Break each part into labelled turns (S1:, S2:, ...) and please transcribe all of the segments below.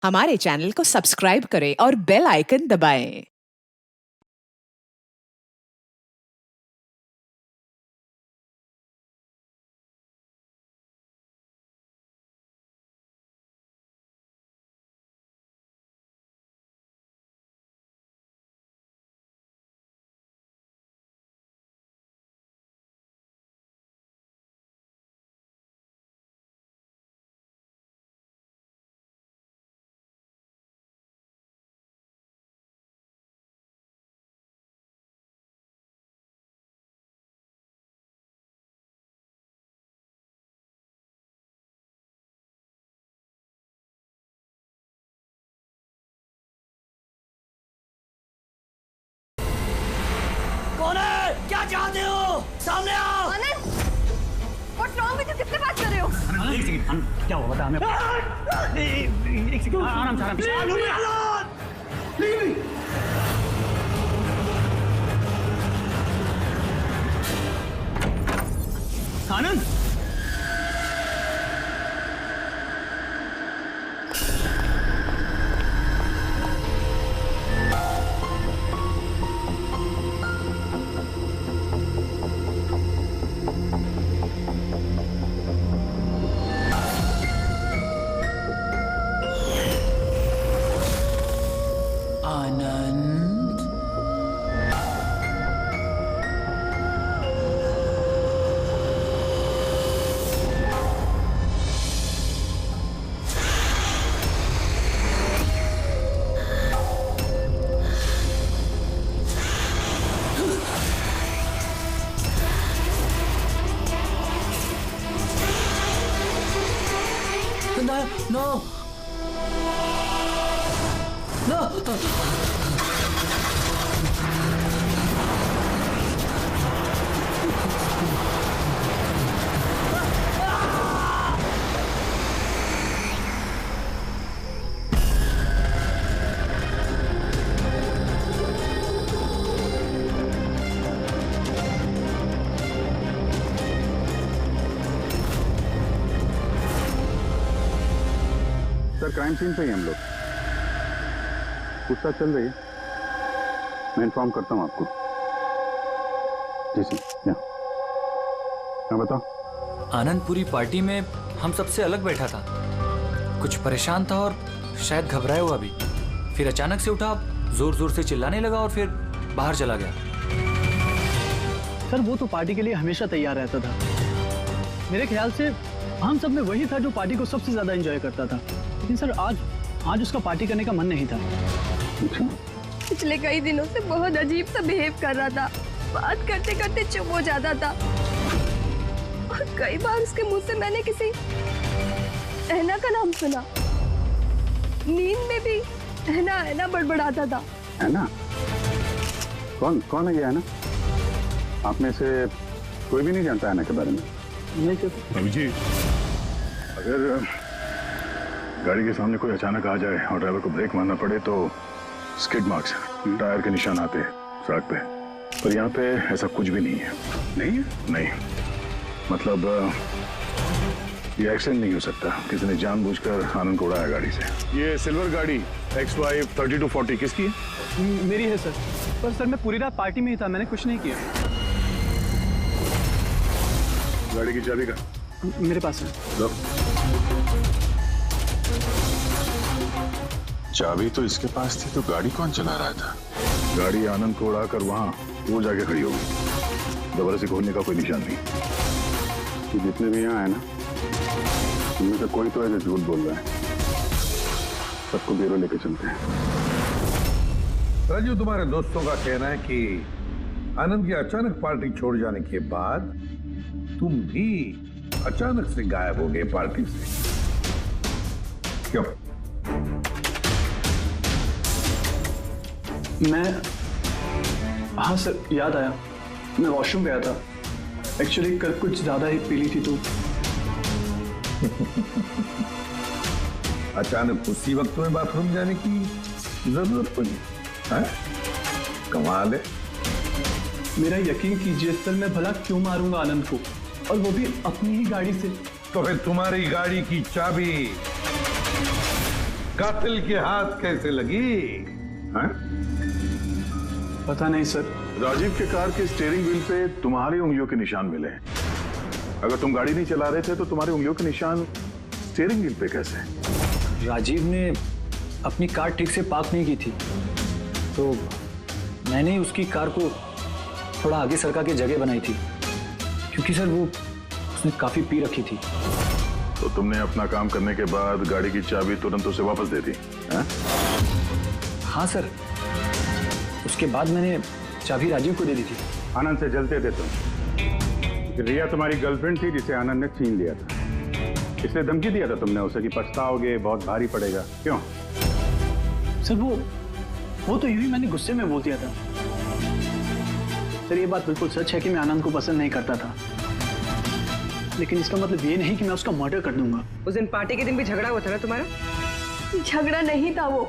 S1: हमारे चैनल को सब्सक्राइब करें और बेल आइकन दबाएं।
S2: कौन है? क्या चाहते हो? सामने आओ।
S3: आनंद, what's wrong with you? किससे बात कर रहे हो?
S2: एक सेकंड, क्या हुआ बता हमें। एक सेकंड, आराम से Anand.
S4: Anand, no, no,
S5: sir crime scene पे ही हम लोग पूछताछ चल रही है। मैं इन्फॉर्म करता हूँ आपको। जी सर। हाँ बताओ।
S4: आनंद पूरी पार्टी में हम सबसे अलग बैठा था, कुछ परेशान था और शायद घबराया हुआ भी। फिर अचानक से उठा, जोर जोर से चिल्लाने लगा और फिर बाहर चला गया।
S6: सर वो तो पार्टी के लिए हमेशा तैयार रहता था। मेरे ख्याल से हम सब में वही था जो पार्टी को सबसे ज्यादा एंजॉय करता था। लेकिन सर आज उसका पार्टी करने का मन नहीं था।
S3: पिछले कई दिनों से बहुत अजीब सा बिहेव कर रहा था। बात करते करते चुप हो जाता था और कई बार उसके मुंह से मैंने किसी ऐना का नाम सुना। नींद में भी ऐना ऐना बड़बड़ाता था।
S5: ऐना? कौन है ये ऐना? आप में से कोई भी नहीं जानता ऐना के बारे में?
S6: नहीं सर।
S5: रवि जी, अगर गाड़ी के सामने कोई अचानक आ जाए और ड्राइवर को ब्रेक मारना पड़े तो स्किड मार्क्स, टायर के निशान आते हैं सड़क पे, पर यहाँ पे ऐसा कुछ भी नहीं है। नहीं है? नहीं, मतलब ये एक्सीडेंट नहीं हो सकता। किसी ने जानबूझकर आनंद को उड़ाया गाड़ी से। ये सिल्वर गाड़ी XY 3240 किसकी है?
S6: मेरी है सर। पर सर मैं पूरी रात पार्टी में ही था, मैंने कुछ नहीं किया।
S5: गाड़ी की चाबी का
S6: मेरे पास है।
S5: चाबी तो इसके पास थी, तो गाड़ी कौन चला रहा था? गाड़ी आनंद को उड़ाकर वहां वो जाके खड़ी होगी। दोबारा से खोलने का कोई निशान नहीं। तो जितने भी यहाँ है ना, उनमें से कोई तो है जो झूठ बोल रहा है। सबको ब्यूरो लेके चलते हैं।
S7: राजू, तुम्हारे दोस्तों का कहना है कि आनंद की अचानक पार्टी छोड़ जाने के बाद तुम भी अचानक से गायब हो गए पार्टी से। क्यों?
S6: हाँ सर, याद आया। मैं वॉशरूम गया था। एक्चुअली कल कुछ ज्यादा ही पी ली थी तो।
S7: अचानक उसी वक्त में बाथरूम जाने की जरूरत पड़ी है? कमाल है।
S6: मेरा यकीन कीजिए सर, मैं भला क्यों मारूंगा आनंद को, और वो भी अपनी ही गाड़ी से।
S7: तो फिर तुम्हारी गाड़ी की चाबी कातिल के हाथ कैसे लगी?
S5: हैं?
S6: पता नहीं सर।
S5: राजीव के कार के स्टीयरिंग व्हील पे तुम्हारी उंगलियों के निशान मिले हैं। अगर तुम गाड़ी नहीं चला रहे थे तो तुम्हारी उंगलियों के निशान स्टीयरिंग व्हील पे कैसे?
S4: राजीव ने अपनी कार ठीक से पार्क नहीं की थी, तो मैंने उसकी कार को थोड़ा आगे सरका के जगह बनाई थी, क्योंकि सर वो उसने काफी पी रखी थी।
S5: तो तुमने अपना काम करने के बाद गाड़ी की चाबी तुरंत उसे वापस दे दी? हैं?
S4: हाँ सर, उसके बाद मैंने चाबी राजीव को दे दी थी।
S8: आनंद से जलते थे तुम। रिया तुम्हारी गर्लफ्रेंड थी जिसे आनंद ने छीन लिया था, इसलिए धमकी दिया था तुमने उसे कि पछताओगे, बहुत भारी पड़ेगा। क्यों?
S6: सर वो तो यूं ही मैंने गुस्से में बोल दिया था। सर ये बात बिल्कुल सच है कि मैं आनंद को पसंद नहीं करता था, लेकिन इसका मतलब ये नहीं कि मैं उसका मर्डर कर दूंगा।
S9: उस दिन पार्टी के दिन भी झगड़ा हुआ था ना तुम्हारा?
S3: झगड़ा नहीं था वो,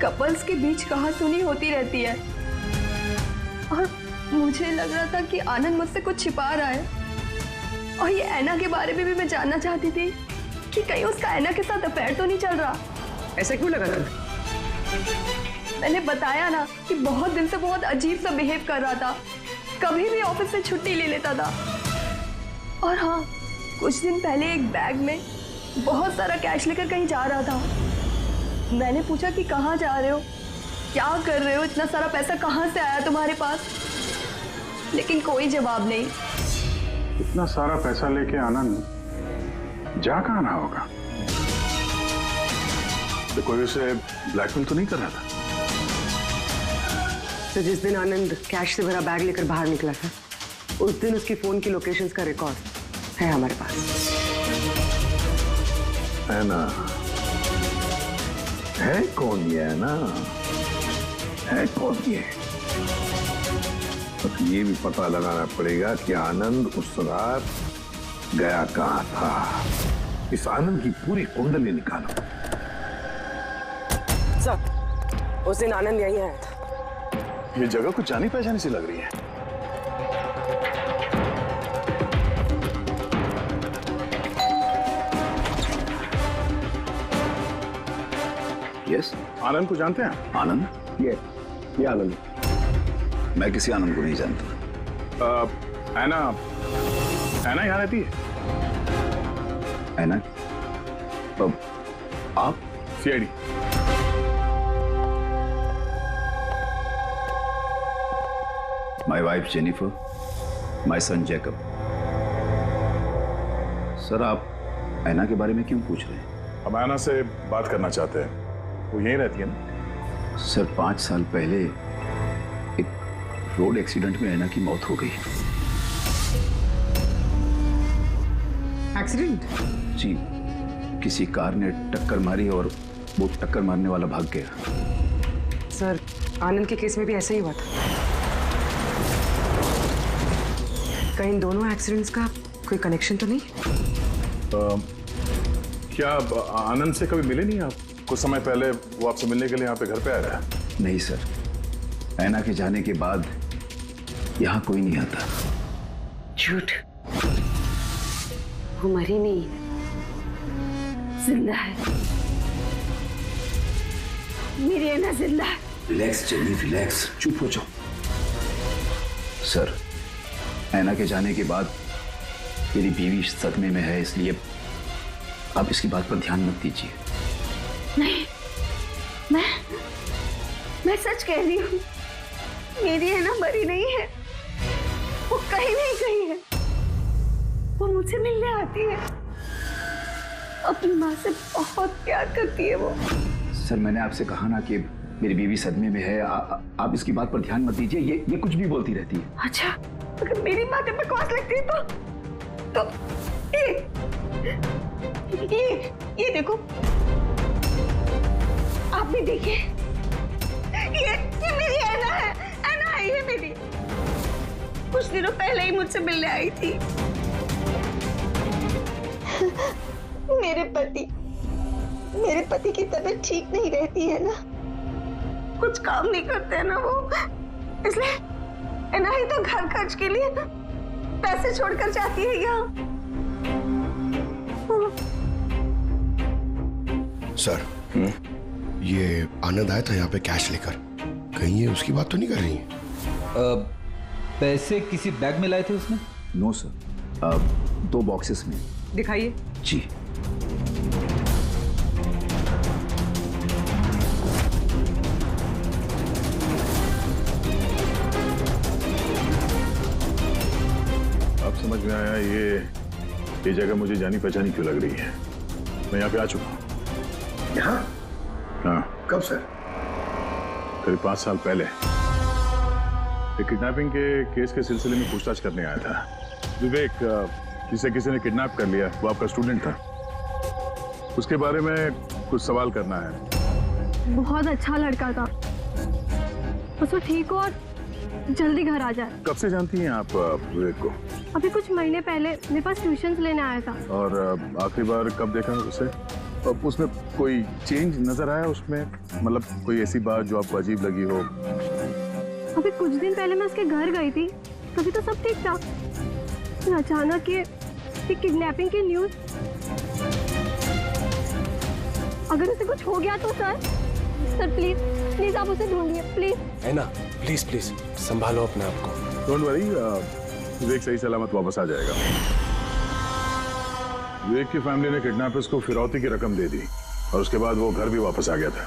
S3: कपल्स के बीच कहासुनी होती रहती है और मुझे लग रहा था कि आनंद मुझसे कुछ छिपा रहा है। और ये ऐना के बारे में भी मैं जानना चाहती थी कि कहीं उसका ऐना के साथ अफेयर तो नहीं चल रहा।
S9: ऐसा क्यों लगा था?
S3: मैंने बताया ना कि बहुत दिन से बहुत अजीब सा बिहेव कर रहा था, कभी भी ऑफिस से छुट्टी ले लेता था। और हाँ, कुछ दिन पहले एक बैग में बहुत सारा कैश लेकर कहीं जा रहा था। मैंने पूछा कि कहाँ जा रहे हो, क्या कर रहे हो, इतना सारा पैसा कहाँ से आया तुम्हारे पास? लेकिन कोई जवाब नहीं।
S8: इतना सारा पैसा लेके आनंद जा कहाँ रहा होगा?
S5: तो कोई उसे ब्लैकमेल तो नहीं कर रहा था?
S9: तो जिस दिन आनंद कैश से भरा बैग लेकर बाहर निकला था, उस दिन उसकी फोन की लोकेशंस का रिकॉर्ड है हमारे पास।
S7: है ना? है कौन ये? है ना? है कौन ये? बस ये भी पता लगाना पड़ेगा कि आनंद उस रात गया कहाँ था। इस आनंद की पूरी कुंडली निकालो।
S9: सर, उस दिन आनंद यहीं आया था।
S5: ये जगह कुछ जानी पहचानी सी लग रही है।
S10: यस,
S5: आनंद को जानते हैं?
S10: आनंद?
S8: ये आनंद।
S10: मैं किसी आनंद को नहीं जानता।
S5: ऐना यहाँ रहती है?
S10: है ना? अब आप?
S5: CID.
S10: My wife Jennifer, my son Jacob. Sir, आप ऐना के बारे में क्यों पूछ रहे हैं?
S5: हम ऐना से बात करना चाहते हैं। वो यहीं रहती है ना?
S10: सर, 5 साल पहले एक रोड एक्सीडेंट में ऐना की मौत हो गई।
S9: एक्सीडेंट?
S10: जी, किसी कार ने टक्कर मारी और वो टक्कर मारने वाला भाग गया।
S9: सर, आनंद के केस में भी ऐसा ही हुआ था। कहीं इन दोनों एक्सीडेंट्स का कोई कनेक्शन तो नहीं?
S5: क्या आनंद से कभी मिले नहीं आप? कुछ समय पहले वो आपसे मिलने के लिए यहाँ पे घर पे आ रहा है।
S10: नहीं सर, ऐना के जाने के बाद यहाँ कोई नहीं आता।
S3: झूठ, वो मरी नहीं, जिंदा है। मेरी ऐना जिंदा है।
S10: रिलैक्स जेनी, रिलैक्स, चुप हो जाओ। सर, ऐना के जाने के बाद मेरी बीवी सदमे में है, इसलिए आप इसकी बात पर ध्यान मत दीजिए।
S3: नहीं, मैं सच कह रही हूँ, मेरी ऐना मरी नहीं है, वो कहीं नहीं गई है। वो मुझसे मिलने आती है, अपनी माँ से बहुत प्यार करती है वो।
S10: सर, मैंने आपसे कहा ना कि मेरी बीवी सदमे में है, आप इसकी बात पर ध्यान मत दीजिए। ये कुछ भी बोलती रहती है।
S3: अच्छा, अगर मेरी बातें बकवास लगती है तो ये देखो, आप भी देखिए, ये मेरी ऐना है। ऐना है ये मेरी, कुछ दिनों पहले ही मुझसे मिलने आई थी। मेरे पति की तबीयत ठीक नहीं रहती है ना, कुछ काम नहीं करते हैं ना वो, इसलिए ऐना ही तो घर खर्च के लिए पैसे छोड़कर जाती है यहाँ।
S10: सर,
S11: ये आनंद आया था यहाँ पे कैश लेकर, कहीं ये उसकी बात तो नहीं कर रही है?
S12: पैसे किसी बैग में लाए थे उसने?
S10: नो सर, 2 बॉक्सेस में।
S9: दिखाइए।
S10: जी।
S5: अब समझ में आया ये जगह मुझे जानी पहचानी क्यों लग रही है। मैं यहाँ पे आ चुका हूँ।
S7: यहाँ?
S5: हाँ।
S7: कब सर?
S5: करीब 5 साल पहले एक किडनैपिंग के केस के सिलसिले में पूछताछ करने आया था। विवेक, जिसे किसी ने किडनैप कर लिया, वो आपका स्टूडेंट था। उसके बारे में कुछ सवाल करना है।
S3: बहुत अच्छा लड़का था, बस वो ठीक हो और जल्दी घर आ जाए।
S5: कब से जानती हैं आप विवेक को?
S3: अभी कुछ महीने पहले मेरे पास ट्यूशंस लेने आया था।
S5: और आखिरी बार कब देखा उसे? उसमें कोई चेंज नजर आया उसमें? मतलब कोई ऐसी बात जो आपको अजीब लगी हो?
S3: अभी कुछ दिन पहले मैं उसके घर गई थी, तभी तो सब ठीक था। फिर अचानक ये किडनैपिंग की न्यूज। अगर उसे कुछ हो गया तो सर प्लीज प्लीज आप उसे ढूंढिए प्लीज।
S11: है ना, प्लीज प्लीज संभालो अपने आप को।
S5: डोंट वरी, विवेक सही सलामत वापस आ जाएगा। विवेक की फैमिली ने किडनैपर्स को फिरौती की रकम दे दी और उसके बाद वो घर भी वापस आ गया था।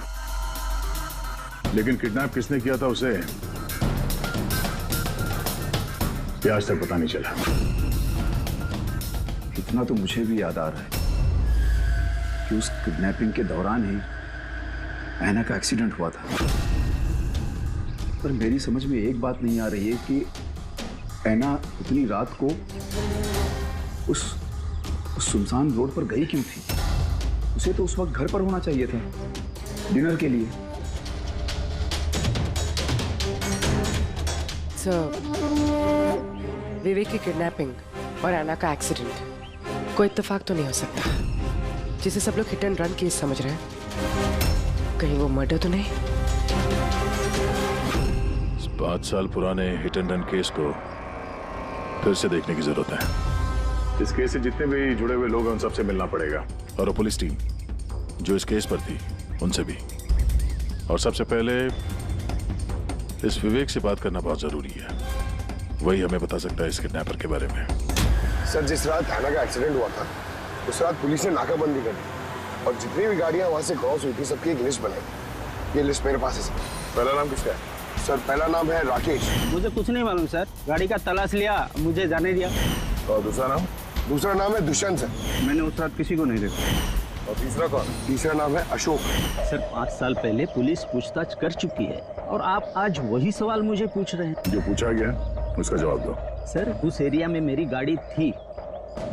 S5: लेकिन किडनैप किसने किया था उसे ये आज तक पता नहीं चला।
S10: इतना तो मुझे भी याद आ रहा है कि उस किडनैपिंग के दौरान ही ऐना का एक्सीडेंट हुआ था। पर मेरी समझ में एक बात नहीं आ रही है कि ऐना उतनी रात को उस सुनसान रोड पर गई क्यों थी? उसे तो उस वक्त घर पर होना चाहिए था डिनर के लिए।
S9: विवेक की किडनैपिंग और ऐना का एक्सीडेंट कोई इत्तेफाक तो नहीं हो सकता, जिसे सब लोग हिट एंड रन केस समझ रहे हैं। कहीं वो मर्डर तो नहीं?
S5: 5 साल पुराने हिट एंड रन केस को फिर से देखने की जरूरत है। इस केस से जितने भी जुड़े हुए लोग हैं उन सबसे मिलना पड़ेगा, और वो पुलिस टीम जो इस केस पर थी उनसे भी। और सबसे पहले इस विवेक से बात करना बहुत जरूरी है। वही हमें बता सकता है इस किडनैपर के बारे में।
S11: सर, जिस रात ऐना का एक्सीडेंट हुआ था उस रात पुलिस ने नाकाबंदी कर दी और जितनी भी गाड़ियां वहां से क्रॉस हुई थी सबकी एक लिस्ट बनाई। ये लिस्ट मेरे पास है सर।
S5: पहला नाम किसका है?
S11: सर, पहला नाम है राकेश।
S2: मुझे कुछ नहीं मालूम सर, गाड़ी का तलाश लिया, मुझे जाने दिया।
S5: और दूसरा नाम?
S11: दूसरा नाम है दुष्यंत सर।
S2: मैंने उस रात किसी को नहीं देखा।
S5: और तीसरा कौन?
S11: तीसरा नाम है अशोक।
S2: सर, 5 साल पहले पुलिस पूछताछ कर चुकी है और आप आज वही सवाल मुझे पूछ रहे हैं।
S5: जो पूछा गया उसका जवाब दो।
S2: सर, उस एरिया में मेरी गाड़ी थी,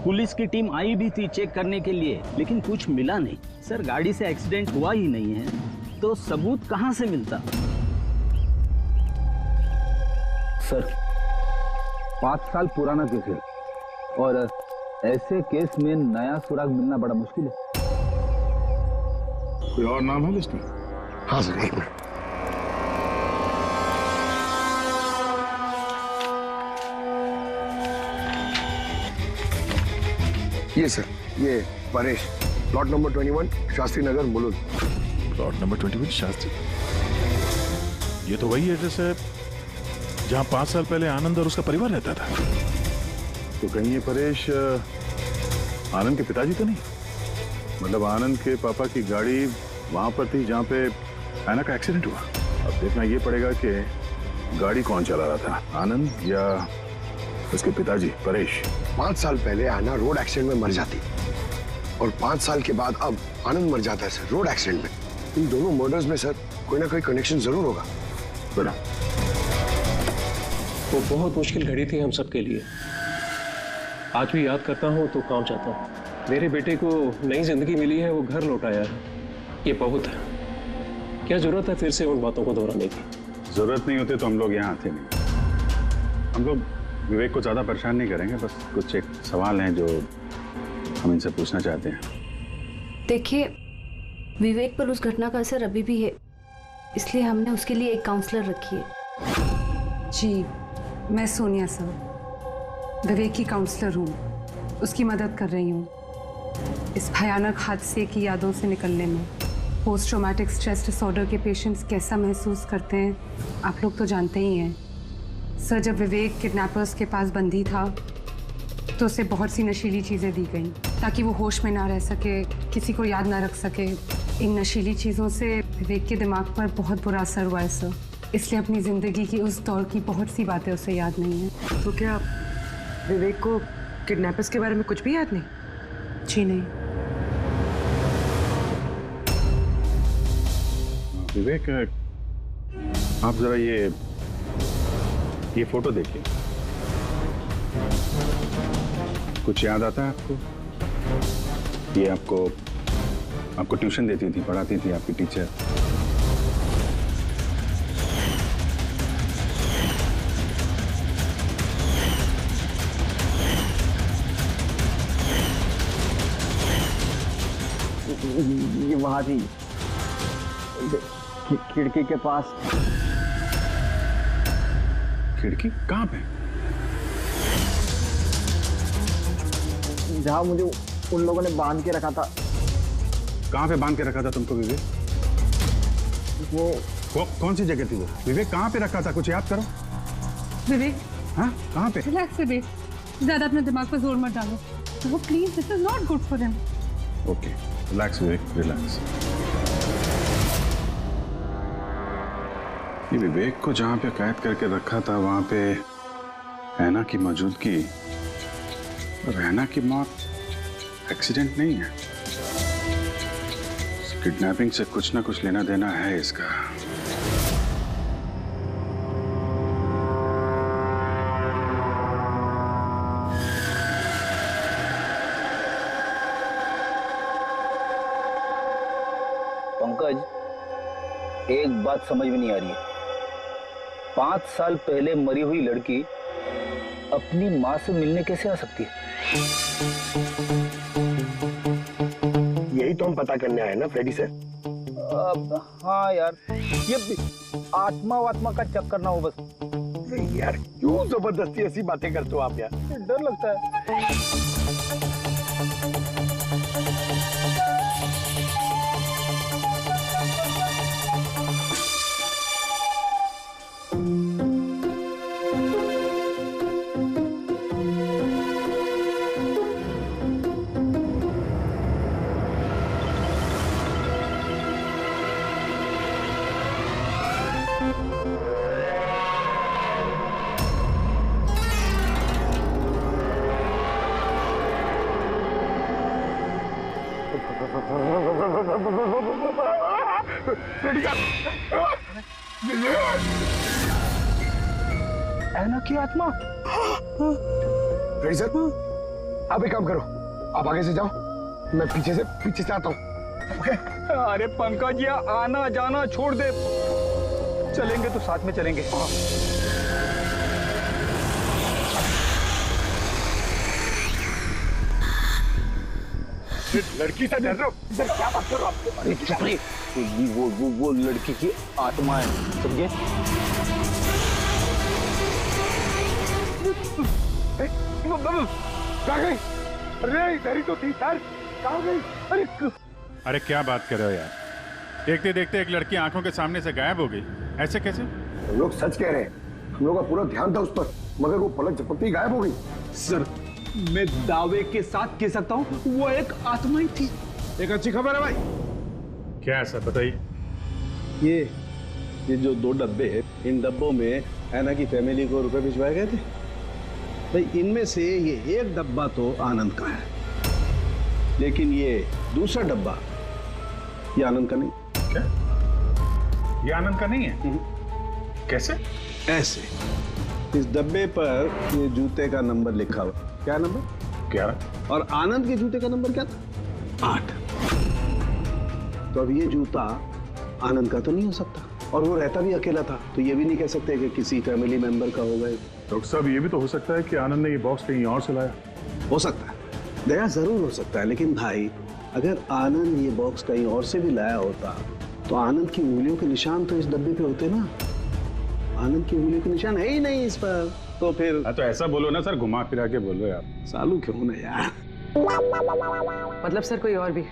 S2: पुलिस की टीम आई भी थी चेक करने के लिए, लेकिन कुछ मिला नहीं। सर, गाड़ी से एक्सीडेंट हुआ ही नहीं है तो सबूत कहां से मिलता? सर, 5 साल पुराना केस है और ऐसे केस में नया सुराग मिलना बड़ा मुश्किल है।
S5: कोई और नाम है लिस्ट में?
S11: हाँ सर, एक मिनट। ये सर, ये Paresh, plot number 21 Shastri Nagar Mulund.
S5: Plot number 21 Shastri. ये तो वही एड्रेस है जहां 5 साल पहले आनंद और उसका परिवार रहता था। तो कहीं ये परेश आनंद के पिताजी तो नहीं? मतलब आनंद के पापा की गाड़ी वहां पर थी जहां पे ऐना का एक्सीडेंट हुआ। अब देखना ये पड़ेगा कि गाड़ी कौन चला रहा था, आनंद या उसके पिताजी परेश।
S11: 5 साल पहले ऐना रोड एक्सीडेंट में मर जाती और 5 साल के बाद अब आनंद मर जाता है सर रोड एक्सीडेंट में। इन दोनों मर्डर्स में सर कोई ना कोई कनेक्शन जरूर होगा।
S5: बोला
S13: वो बहुत मुश्किल घड़ी थी हम सबके लिए। आज भी याद करता हूँ तो काम चाहता हूँ। मेरे बेटे को नई जिंदगी मिली है, वो घर लौट आया है, ये बहुत है। क्या जरूरत है फिर से उन बातों को दोहराने की?
S8: जरूरत नहीं होती तो हम लोग यहाँ आते नहीं। हम लोग विवेक को ज्यादा परेशान नहीं करेंगे, बस कुछ एक सवाल हैं जो हम इनसे पूछना चाहते हैं।
S14: देखिए, विवेक पर उस घटना का असर अभी भी है, इसलिए हमने उसके लिए एक काउंसलर रखी है।
S15: जी, मैं सोनिया सर, विवेक की काउंसलर हूँ, उसकी मदद कर रही हूँ इस भयानक हादसे की यादों से निकलने में। पोस्ट ट्रॉमेटिक स्ट्रेस डिसऑर्डर के पेशेंट्स कैसा महसूस करते हैं आप लोग तो जानते ही हैं। सर, जब विवेक किडनैपर्स के पास बंदी था तो उसे बहुत सी नशीली चीज़ें दी गई ताकि वो होश में ना रह सके, किसी को याद ना रख सके। इन नशीली चीज़ों से विवेक के दिमाग पर बहुत बुरा असर हुआ है सर, इसलिए अपनी ज़िंदगी की उस दौर की बहुत सी बातें उसे याद नहीं है।
S9: तो क्या विवेक को किडनैपर्स के बारे में कुछ भी याद नहीं?
S15: जी नहीं।
S8: विवेक, आप जरा ये फोटो देखिए। कुछ याद आता है आपको? ये आपको ट्यूशन देती थी, पढ़ाती थी आपकी टीचर।
S16: ये वहां थी खिड़की के पास।
S8: खिड़की कहाँ पे?
S16: जहाँ मुझे उन लोगों ने बांध के रखा था।
S8: कहाँ पे बांध के रखा था तुमको विवेक?
S16: वो
S8: कौन सी जगह थी वो? विवेक कहाँ पे रखा था? कुछ याद करो।
S15: विवेक,
S8: हाँ कहाँ पे?
S15: रिलैक्स विवेक, ज्यादा अपने दिमाग पर जोर मत डालो। वो please, this is not good for him.
S8: Okay, relax Vivek, relax. ये विवेक को जहाँ पे कैद करके रखा था वहां पे ऐना की मौजूदगी और ऐना की मौत एक्सीडेंट नहीं है। किडनैपिंग से कुछ ना कुछ लेना देना है इसका।
S2: पंकज, एक बात समझ में नहीं आ रही है। 5 साल पहले मरी हुई लड़की अपनी माँ से मिलने कैसे आ सकती है?
S11: यही तो हम पता करने आए ना फ्रेडी सर।
S2: हाँ यार, ये आत्मा का चक्कर ना हो बस।
S11: यार क्यों जबरदस्ती ऐसी बातें करते हो आप यार?
S2: डर लगता है।
S11: ऐना की आत्मा। फ्रेडी सर, आप एक काम करो, आप आगे से जाओ, मैं पीछे से आता हूँ।
S2: अरे पंकज, ये आना जाना छोड़ दे, चलेंगे तो साथ में चलेंगे।
S11: लड़की से डर रहे हो? सर क्या बात कर रहे हो आप?
S2: अरे चुप रही, वो लड़की की आत्मा है, समझे?
S11: कहाँ गई? अरे इधर ही तो थी सर, कहाँ गई?
S8: अरे क्या बात कर रहे हो यार? देखते देखते एक लड़की आंखों के सामने से गायब हो गई, ऐसे कैसे?
S11: हम लोग सच कह रहे हैं, हम लोग का पूरा ध्यान था उस पर, मगर वो पलक झपकते ही गायब हो गई।
S6: सर, मैं दावे के साथ कह सकता हूँ वो एक आत्मा ही थी।
S8: एक अच्छी खबर है भाई। क्या है सर, बताइए।
S17: ये जो 2 डब्बे हैं, इन डब्बों में ऐना की फैमिली को रुपए भिजवाए गए थे भाई। इनमें से ये एक डब्बा तो आनंद का है, लेकिन ये दूसरा डब्बा ये आनंद का नहीं।
S8: क्या? ये आनंद का नहीं है? कैसे?
S17: ऐसे, इस डब्बे पर ये जूते का नंबर लिखा हुआ। क्या नंबर?
S8: 11।
S17: और आनंद के जूते का नंबर क्या था? 8। तो अब ये जूता आनंद का तो नहीं हो सकता, और वो रहता भी अकेला था, तो ये भी नहीं कह सकते कि किसी फैमिली मेंबर का होगा।
S8: डॉक्टर साहब, ये भी तो हो सकता है कि आनंद ने ये बॉक्स कहीं और से लाया।
S17: हो सकता है, दया जरूर हो सकता है, लेकिन भाई अगर आनंद ये बॉक्स कहीं और से भी लाया होता तो आनंद की उंगलियों के निशान तो इस डब्बे पे होते ना। आनंद की उंगलियों के निशान है ही नहीं इस पर, तो फिर।
S8: तो ऐसा बोलो ना सर, घुमा फिरा के बोलो यार।
S17: सालू क्यों ना यार।
S9: मतलब सर कोई और भी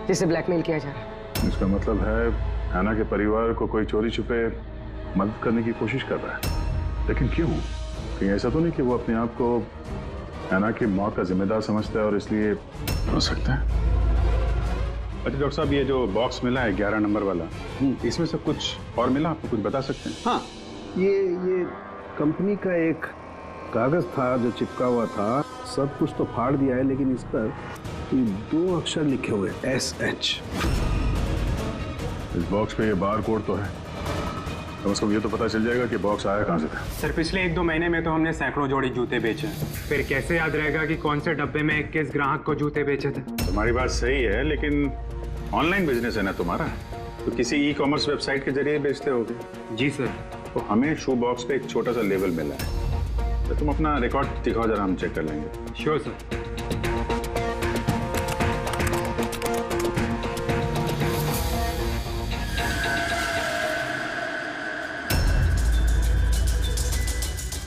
S9: जिसे ब्लैकमेल किया जा रहा है?
S5: इसका मतलब है हैना के परिवार को कोई चोरी छुपे मदद करने की कोशिश कर रहा है। लेकिन क्यों? कहीं ऐसा तो नहीं कि वो अपने आप को हैना की मौत का जिम्मेदार समझता है और इसलिए हो सकता है।
S8: अच्छा डॉक्टर साहब, ये जो बॉक्स मिला है 11 नंबर वाला, इसमें से कुछ और मिला? आपको कुछ बता सकते हैं?
S17: हाँ, ये कंपनी का एक कागज था जो चिपका हुआ था। सब कुछ तो फाड़ दिया है, लेकिन इस पर 2 अक्षर लिखे हुए SH।
S5: इस बॉक्स पे ये बार कोड तो है, कम से कम ये तो पता चल जाएगा कि बॉक्स आया कहाँ से था।
S18: सर पिछले 1-2 महीने में तो हमने सैकड़ों जोड़ी जूते बेचे। फिर कैसे याद रहेगा कि कौन से डब्बे में किस ग्राहक को जूते बेचे थे?
S8: तुम्हारी बात सही है, लेकिन ऑनलाइन बिजनेस है ना तुम्हारा, तो किसी ई-कॉमर्स वेबसाइट के जरिए बेचते होगे।
S18: जी सर।
S8: तो हमें शू बॉक्स पे एक छोटा सा लेबल मिला है, तो तुम अपना रिकॉर्ड दिखाओ जरा, हम चेक कर लेंगे।
S18: Sure sir.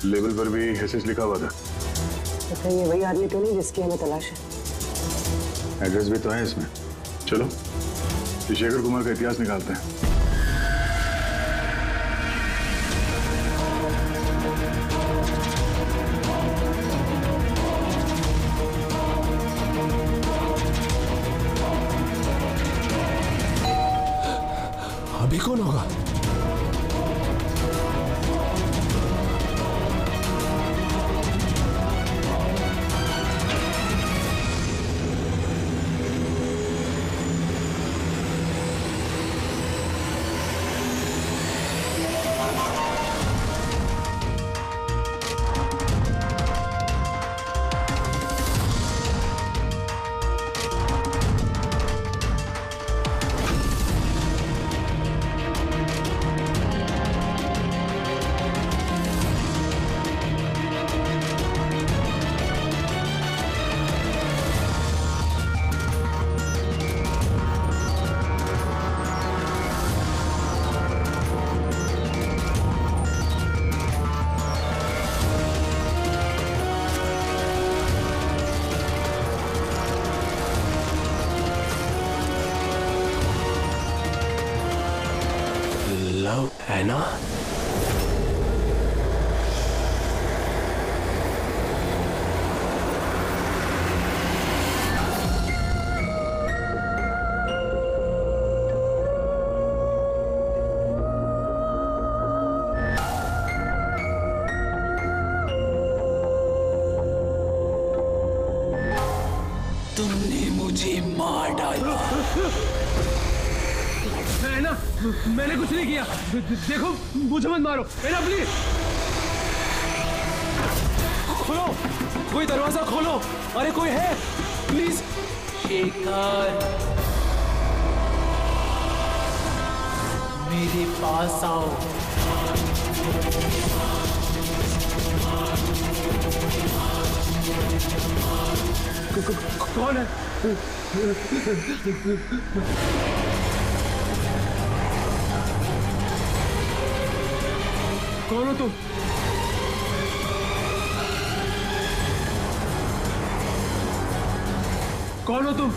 S5: लेबल पर भी एसएस लिखा हुआ था।
S9: तो ये वही आदमी तो नहीं जिसकी हमें तलाश है?
S5: एड्रेस भी तो है इसमें। चलो शेखर कुमार का इतिहास निकालते हैं।
S19: अभी कौन होगा? लव हैना? तुमने मुझे मार डाला।
S6: है ना, मैंने कुछ नहीं किया। देखो मुझे मत मारो। है ना, प्लीज
S19: खोलो, कोई दरवाजा खोलो। अरे कोई है? प्लीज। शेखर, मेरे पास आओ।
S6: कौन है? कौन हो तुम? कौन हो तुम?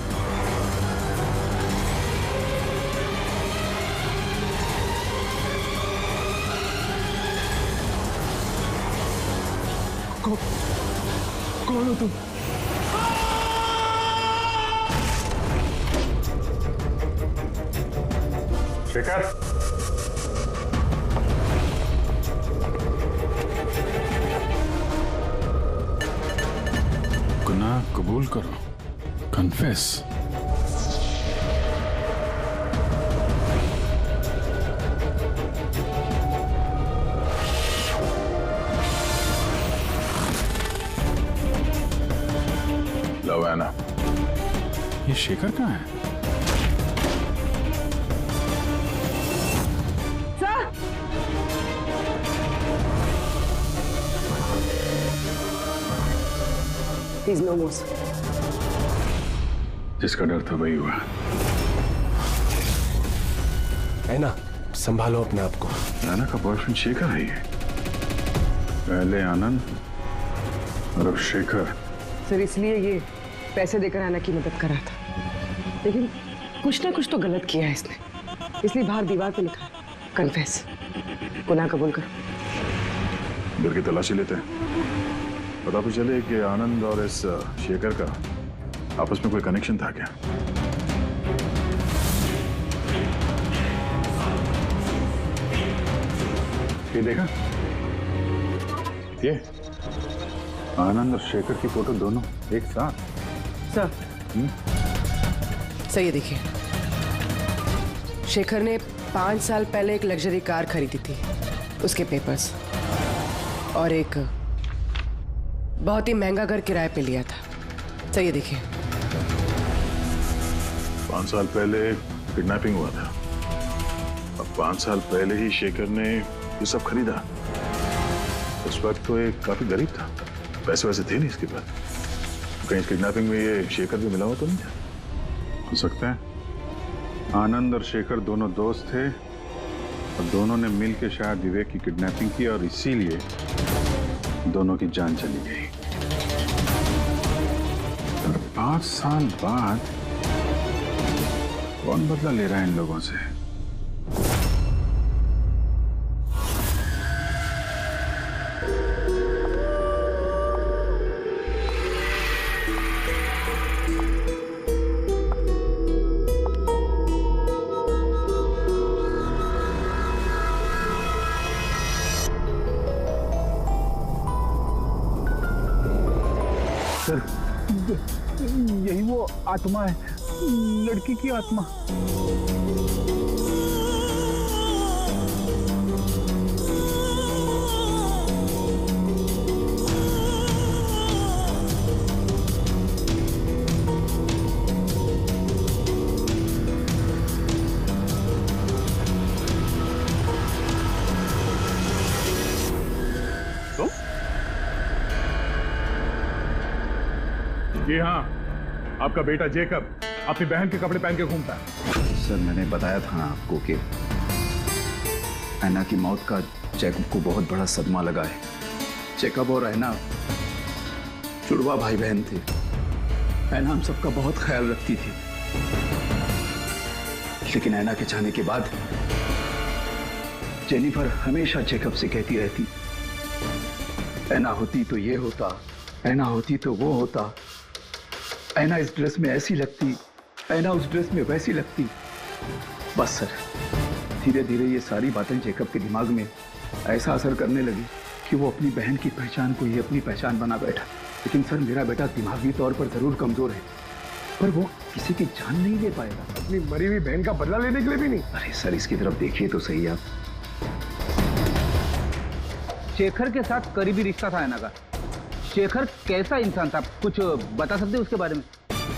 S6: कौन हो तुम?
S8: शेखर,
S5: गुनाह कबूल करो, कन्फेस। लो हैना, ये शेखर कहाँ है?
S9: He's no more.
S5: जिसका डर था वही हुआ।
S19: है ना, संभालो अपने आप को।
S5: हैना का बॉयफ्रेंड शेखर है ये। पहले आनंद और अब शेखर।
S9: सर इसलिए ये पैसे देकर आना की मदद कर रहा था, लेकिन कुछ ना कुछ तो गलत किया है इसने, इसलिए बाहर दीवार पे लिखा है कन्फेस, गुनाह कबूल करो।
S5: घर की तलाशी लेते हैं, पता तो चले कि आनंद और इस शेखर का आपस में कोई कनेक्शन था क्या।
S8: ये देखा, ये आनंद और शेखर की फोटो दोनों एक साथ।
S6: सर
S9: सर ये देखिए, शेखर ने 5 साल पहले एक लग्जरी कार खरीदी थी, उसके पेपर्स, और एक बहुत ही महंगा घर किराए पे लिया था। सर ये देखिए,
S5: 5 साल पहले किडनैपिंग हुआ था, अब 5 साल पहले ही शेखर ने ये सब खरीदा। उस वक्त तो ये काफी गरीब था, पैसे वैसे थे नहीं इसके पास। कहीं किडनैपिंग में ये शेखर भी मिला हुआ तो नहीं था?
S8: हो सकता है आनंद और शेखर दोनों दोस्त थे और दोनों ने मिलकर शायद विवेक की किडनैपिंग की और इसीलिए दोनों की जान चली गई। और 5 साल बाद कौन बदला ले रहा है इन लोगों से?
S6: सर यही वो आत्मा है, लड़की की आत्मा।
S5: जी हाँ, आपका बेटा जेकब अपनी बहन के कपड़े पहन के घूमता है।
S10: सर मैंने बताया था ना आपको कि ऐना की मौत का जैकब को बहुत बड़ा सदमा लगा है। जैकब और ऐना जुड़वा भाई बहन थे। ऐना हम सबका बहुत ख्याल रखती थी, लेकिन ऐना के जाने के बाद जेनिफर हमेशा जैकब से कहती रहती, ऐना होती तो ये होता, ऐना होती तो वो होता, ऐना इस ड्रेस में ऐसी लगती, ऐना उस ड्रेस में वैसी लगती। बस सर, धीरे धीरे ये सारी बातें जेकब के दिमाग में ऐसा असर करने लगी कि वो अपनी बहन की पहचान को ही अपनी पहचान बना बैठा। लेकिन सर मेरा बेटा दिमागी तौर पर जरूर कमजोर है, पर वो किसी की जान नहीं ले पाएगा।
S11: अपनी मरी हुई बहन का बदला लेने के लिए भी नहीं।
S10: अरे सर इसकी तरफ देखिए तो सही आप।
S6: शेखर के साथ करीबी रिश्ता था ऐना का। शेखर कैसा इंसान था, कुछ बता सकते उसके बारे में?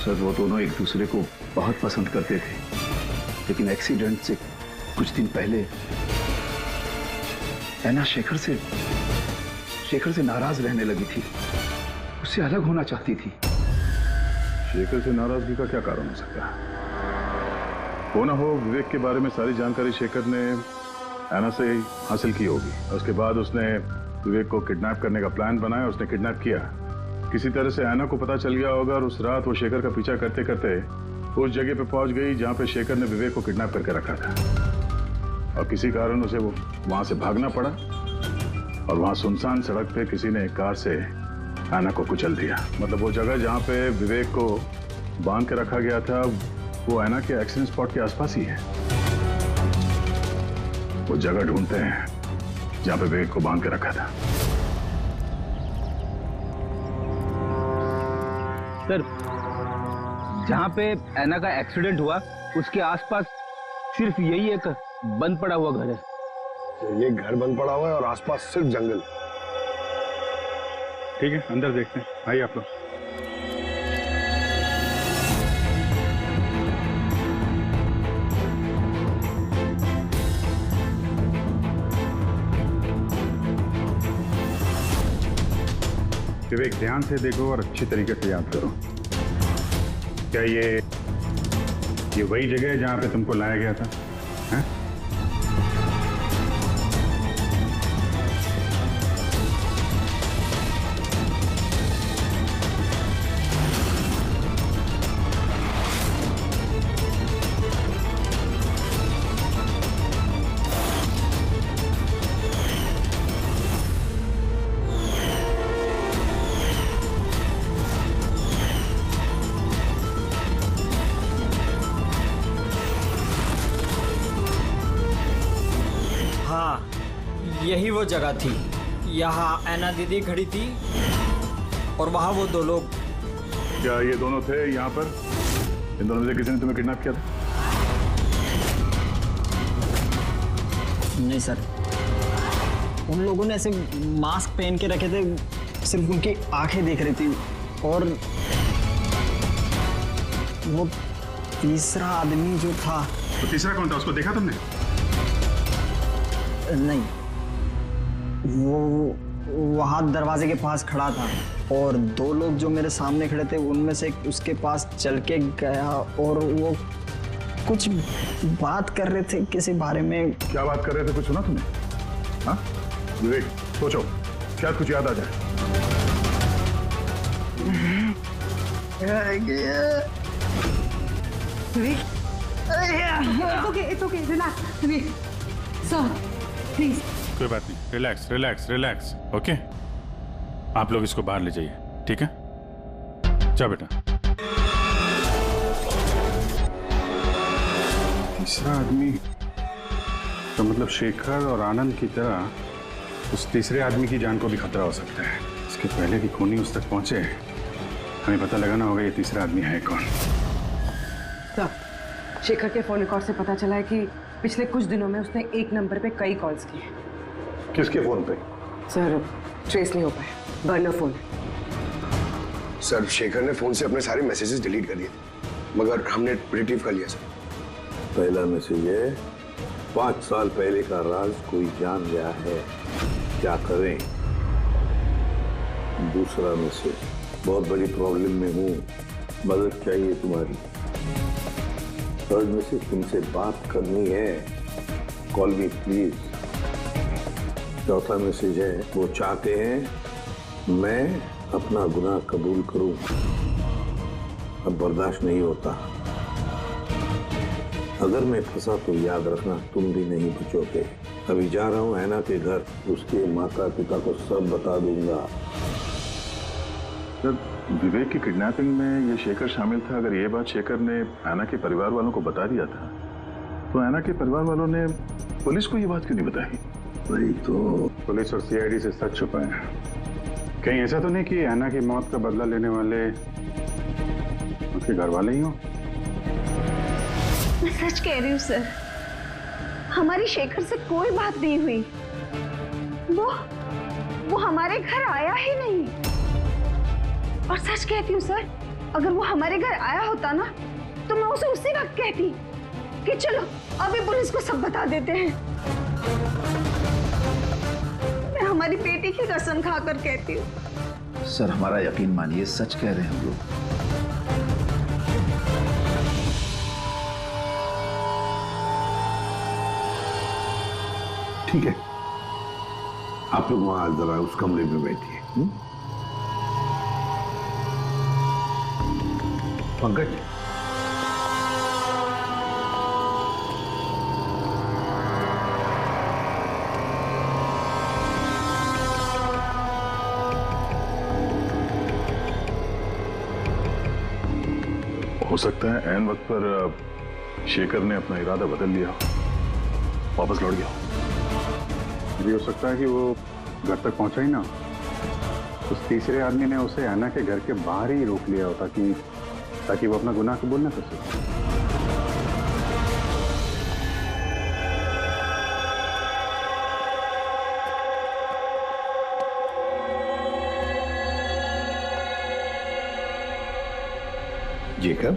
S10: सर वो दोनों एक दूसरे को बहुत पसंद करते थे, लेकिन एक्सीडेंट से कुछ दिन पहले ऐना शेखर से नाराज रहने लगी थी, उससे अलग होना चाहती थी।
S5: शेखर से नाराजगी का क्या कारण हो सकता है? हो ना हो विवेक के बारे में सारी जानकारी शेखर ने ऐना से हासिल की होगी। उसके बाद उसने विवेक को किडनैप करने का प्लान बनाया, उसने किडनैप किया। किसी तरह से ऐना को पता चल गया होगा और उस रात वो शेखर का पीछा करते करते उस जगह पे पहुंच गई जहां पे शेखर ने विवेक को किडनैप करके रखा था, और किसी कारण उसे वो वहां से भागना पड़ा और वहां सुनसान सड़क पे किसी ने एक कार से ऐना को कुचल दिया। मतलब वो जगह जहां पे विवेक को बांध के रखा गया था वो ऐना के एक्सीडेंट स्पॉट के आसपास ही है। वो जगह ढूंढते हैं जहां पे विवेक को बांध के रखा था।
S6: सर जहां पे ऐना का एक्सीडेंट हुआ उसके आसपास सिर्फ यही एक बंद पड़ा हुआ घर है।
S11: ये घर बंद पड़ा हुआ है और आसपास सिर्फ जंगल।
S8: ठीक है, अंदर देखते हैं। आइए आप लोग। विवेक ध्यान से देखो और अच्छी तरीके से याद करो। क्या ये वही जगह है जहां पे तुमको लाया गया था? हैं?
S16: हाँ, यही वो जगह थी। यहाँ ऐना दीदी खड़ी थी और वहाँ वो दो लोग।
S5: क्या ये दोनों थे यहाँ पर? इन दोनों में से किसी ने तुम्हें किडनैप किया था?
S16: नहीं सर, उन लोगों ने ऐसे मास्क पहन के रखे थे, सिर्फ उनकी आंखें देख रही थी। और वो तीसरा आदमी जो था।
S5: तो तीसरा कौन था? उसको देखा तुमने?
S16: नहीं, वो वहाँ दरवाजे के पास खड़ा था और दो लोग जो मेरे सामने खड़े थे उनमें से उसके पास चल के गया और वो कुछ बात कर रहे थे किसी बारे में।
S5: क्या बात कर रहे थे? कुछ सुना तुमने? हाँ विवेक, सोचो, शायद कुछ याद आ जाए।
S15: It's okay, relax. Sir, please.
S8: कोई बात नहीं, रिलैक्स रिलैक्स रिलैक्स। ओके, आप लोग इसको बाहर ले जाइए, ठीक है? जाओ बेटा। तीसरा आदमी तो मतलब शेखर और आनंद की तरह उस तीसरे आदमी की जान को भी खतरा हो सकता है। इसके पहले कि खूनी उस तक पहुंचे, हमें पता लगाना होगा ये तीसरा आदमी है कौन।
S9: शेखर के फोन रिकॉर्ड से पता चला है कि पिछले कुछ दिनों में उसने एक नंबर पे कई कॉल्स किए।
S5: किसके फोन पे?
S9: सर ट्रेस नहीं हो पाए, बर्नर फोन।
S11: सर शेखर ने फोन से अपने सारे मैसेजेस डिलीट कर दिए थे, मगर हमने रिट्रीव कर लिया सर।
S7: पहला मैसेज है, 5 साल पहले का राज कोई जान गया है, क्या करें। दूसरा मैसेज, बहुत बड़ी प्रॉब्लम में हूँ, मदद चाहिए तुम्हारी। थर्ड मैसेज, तुमसे बात करनी है, कॉल मी प्लीज। चौथा मैसेज है, वो चाहते हैं मैं अपना गुनाह कबूल करूं, अब बर्दाश्त नहीं होता। अगर मैं फंसा तो याद रखना तुम भी नहीं बचोगे। अभी जा रहा हूं ऐना के घर, उसके माता पिता को सब बता दूंगा।
S5: जब विवेक की किडनैपिंग में ये शेखर शामिल था, अगर ये बात शेखर ने ऐना के परिवार वालों को बता दिया था, तो ऐना के परिवार वालों ने पुलिस को ये बात क्यों नहीं बताई?
S7: वही तो,
S8: पुलिस और सीआईडी से सच छुपाए हैं। कहीं ऐसा तो नहीं कि ऐना की मौत का बदला लेने वाले उसके घर वाले ही हो?
S3: मैं सच कह रही हूँ सर, हमारी शेखर से कोई बात नहीं हुई। वो हमारे घर आया ही नहीं। और सच कहती हूँ सर, अगर वो हमारे घर आया होता ना, तो मैं उसे उसी वक्त कहती कि चलो अभी पुलिस को सब बता देते हैं। मैं हमारी बेटी की कसम खाकर कहती हूँ।
S10: सर हमारा यकीन मानिए, सच कह रहे हैं हम लोग।
S7: ठीक है, आप लोग वहां जरा उस कमरे में बैठिए। पंकज,
S5: हो सकता है ऐन वक्त पर शेखर ने अपना इरादा बदल लिया, वापस लौट गया।
S8: भी हो सकता है कि वो घर तक पहुंचा ही ना, उस तीसरे आदमी ने उसे ऐना के घर के बाहर ही रोक लिया हो ताकि वो अपना गुनाह कबूल ना कर सके।
S7: जेकब,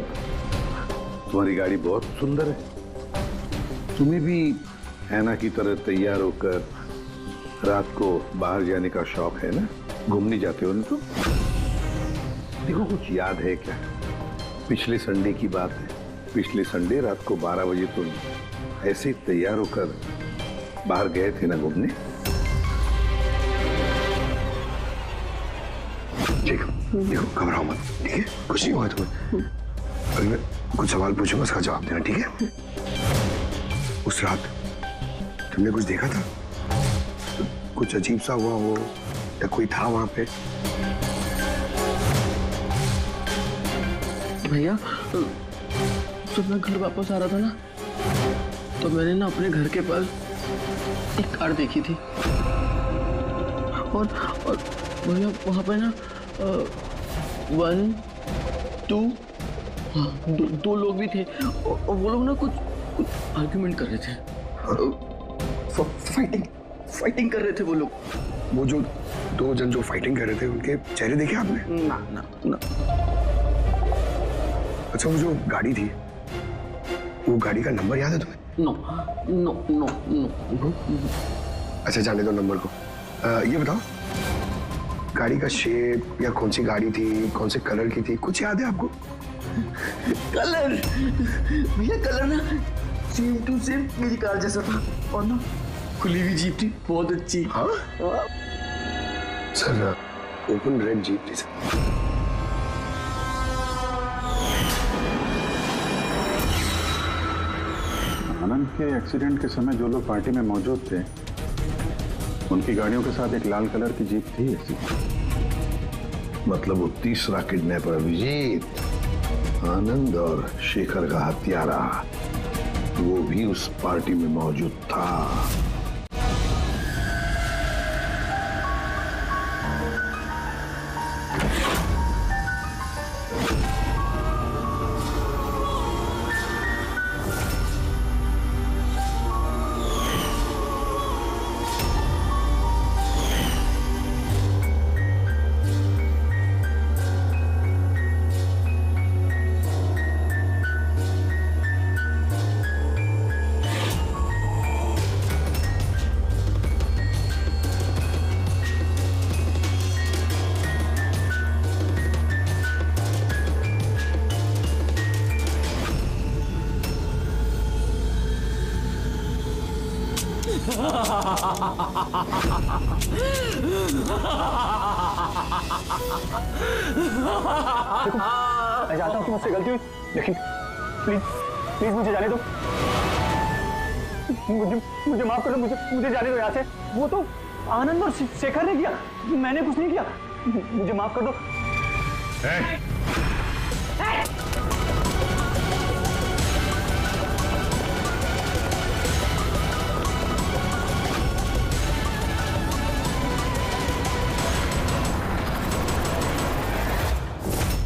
S7: तुम्हारी गाड़ी बहुत सुंदर है। तुम्हें भी ऐना की तरह तैयार होकर रात को बाहर जाने का शौक है ना? घूमने जाते हो ना? तो देखो, कुछ याद है क्या? पिछले संडे की बात है। पिछले संडे रात को 12 बजे तुम ऐसे ही तैयार होकर बाहर गए थे ना घूमने?
S11: देखो घबराओ मत, ठीक है? कुछ नहीं हुआ तुम्हें। अगर मैं कुछ सवाल पूछूंगा उसका जवाब देना, ठीक है? उस रात तुमने कुछ देखा था? कुछ अजीब सा हुआ हो या कोई था वहां पे?
S20: भैया, जब मैं घर वापस आ रहा था ना, तो मैंने ना अपने घर के पास
S6: एक कार देखी थी और भैया वहाँ पे ना 1 2 हाँ दो लोग भी थे और वो लोग ना कुछ आर्ग्यूमेंट कर रहे थे, फाइटिंग कर रहे थे वो लोग।
S11: वो जो 2 जन जो फाइटिंग कर रहे थे उनके चेहरे देखे आपने?
S6: ना ना ना।
S11: अच्छा वो जो गाड़ी थी वो गाड़ी का नंबर याद है तुम्हें?
S6: No no no no.
S11: अच्छा जाने दो नंबर को। ये बताओ गाड़ी का शेप या कौन सी गाड़ी थी, कौन से कलर की थी, कुछ याद है आपको?
S6: कलर भैया, कलर ना सेम टू सेम मेरी कार जैसा था और ना खुली हुई जीप थी, बहुत अच्छी।
S11: हाँ सर ओपन रेड जीप थी सर।
S8: आनंद के एक्सीडेंट के समय जो लोग पार्टी में मौजूद थे उनकी गाड़ियों के साथ एक लाल कलर की जीप थी ऐसी।
S7: मतलब वो तीसरा किडनैपर अभिजीत, आनंद और शेखर का हत्यारा, वो भी उस पार्टी में मौजूद था।
S6: देखो, मैं जानता हूँ कि मुझसे गलती हुई, लेकिन प्लीज मुझे जाने दो। मुझे माफ कर दो, मुझे जाने दो यहाँ से। वो तो आनंद और शेखर ने किया, मैंने कुछ नहीं किया। मुझे माफ कर दो।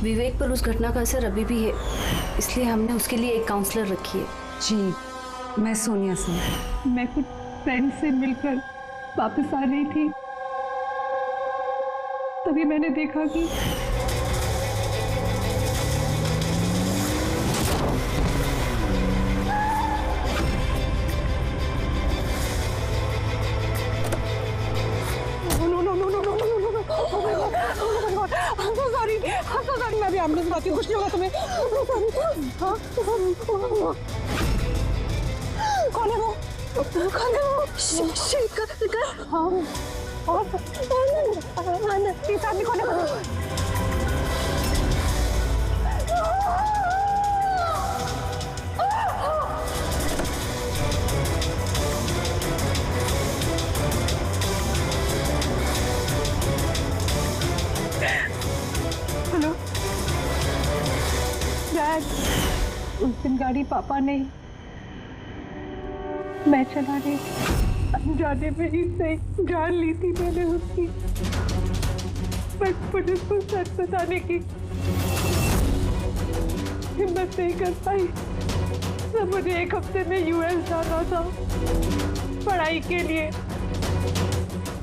S14: विवेक पर उस घटना का असर अभी भी है, इसलिए हमने उसके लिए एक काउंसलर रखी है।
S15: जी मैं सोनिया सिंह। मैं कुछ फ्रेंड से मिलकर वापस आ रही थी, तभी मैंने देखा कि मैं भी एम्बुलेंस बुलाती हूँ, कुछ नहीं होगा तुम्हें। कौन है वो? शेखर। हाँ और इस आदमी कौन है? हेलो डैड, उस दिन गाड़ी पापा ने, मैं चला रही जाने में ही सही जान ली थी मैंने उसकी, बट पुलिस को सच बताने की हिम्मत नहीं कर पाई। सब मुझे 1 हफ्ते में यूएस जाना था पढ़ाई के लिए।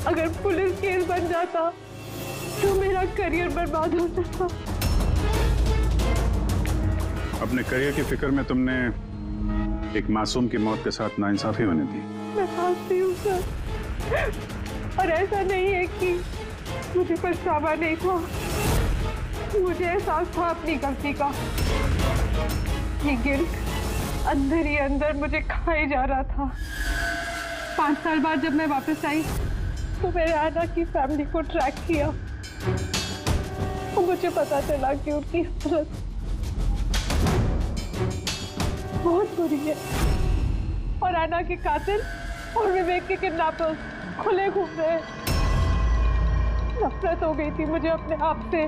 S15: अगर पुलिस केस बन जाता तो मेरा करियर बर्बाद हो सकता।
S8: अपने करियर की फिक्र में तुमने एक मासूम की मौत के साथ नाइंसाफी होने दी।
S15: मैं समझती हूँ सर, और ऐसा नहीं है कि मुझे पछतावा नहीं था, मुझे एहसास था अपनी गलती का। ये गिल्ट अंदर ही अंदर मुझे खाए जा रहा था। 5 साल बाद जब मैं वापस आई तो मैंने आना की फैमिली को ट्रैक किया और मुझे पता चला कि उनकी हालत बहुत बुरी है और आना के कातिल और विवेक के किडनैपर्स खुले घूम रहे हैं। नफरत हो गई थी मुझे अपने आप से,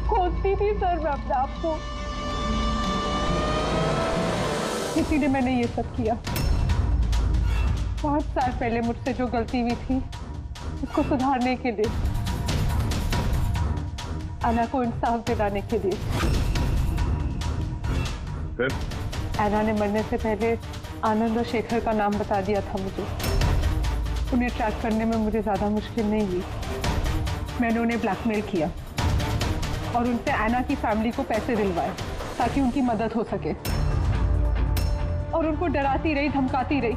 S15: खोजती थी सर मैं अपने आप को, इसीलिए मैंने ये सब किया। बहुत साल पहले मुझसे जो गलती हुई थी उसको सुधारने के लिए, आना को इंसाफ दिलाने के लिए।
S5: फिर
S15: ऐना ने मरने से पहले आनंद और शेखर का नाम बता दिया था मुझे। उन्हें ट्रैक करने में मुझे ज़्यादा मुश्किल नहीं हुई। मैंने उन्हें ब्लैकमेल किया और उनसे ऐना की फैमिली को पैसे दिलवाए ताकि उनकी मदद हो सके, और उनको डराती रही, धमकाती रही,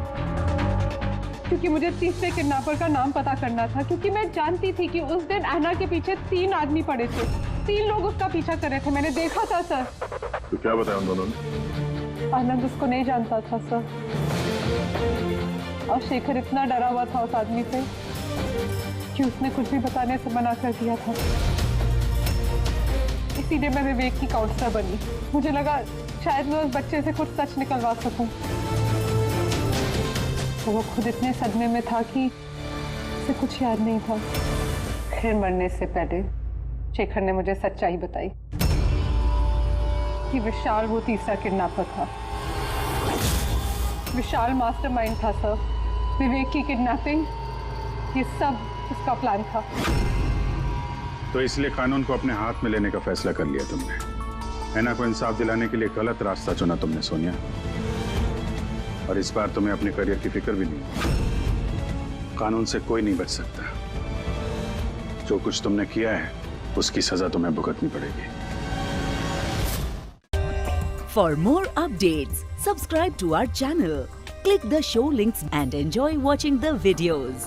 S15: क्योंकि मुझे तीसरे किडनैपर का नाम पता करना था, क्योंकि मैं जानती थी कि उस दिन ऐना के पीछे 3 आदमी पड़े थे, 3 लोग उसका पीछा कर रहे थे। मैंने देखा था सर।
S5: तो क्या बताया उन दोनों ने?
S15: आनंद उसको नहीं जानता था सर, और शेखर इतना डरा हुआ था उस आदमी से कि उसने कुछ भी बताने से मना कर दिया था। इसीलिए मैं विवेक की काउंसलर बनी। मुझे लगा शायद मैं उस बच्चे से कुछ सच निकलवा सकूं। तो वो खुद इतने सदमे में था कि उसे कुछ याद नहीं था। फिर मरने से पहले शेखर ने मुझे सच्चाई बताई कि विशाल वो तीसरा किडनैपर था। विशाल मास्टरमाइंड था सर। विवेक की किडनैपिंग, ये सब उसका प्लान था।
S8: तो इसलिए कानून को अपने हाथ में लेने का फैसला कर लिया तुमने। ऐना को इंसाफ दिलाने के लिए गलत रास्ता चुना तुमने सोनिया, और इस बार तुम्हें अपने करियर की फिक्र भी नहीं। कानून से कोई नहीं बच सकता। जो कुछ तुमने किया है उसकी सजा तुम्हें भुगतनी पड़ेगी।
S1: For more updates, subscribe to our channel, click the show links and enjoy watching the videos.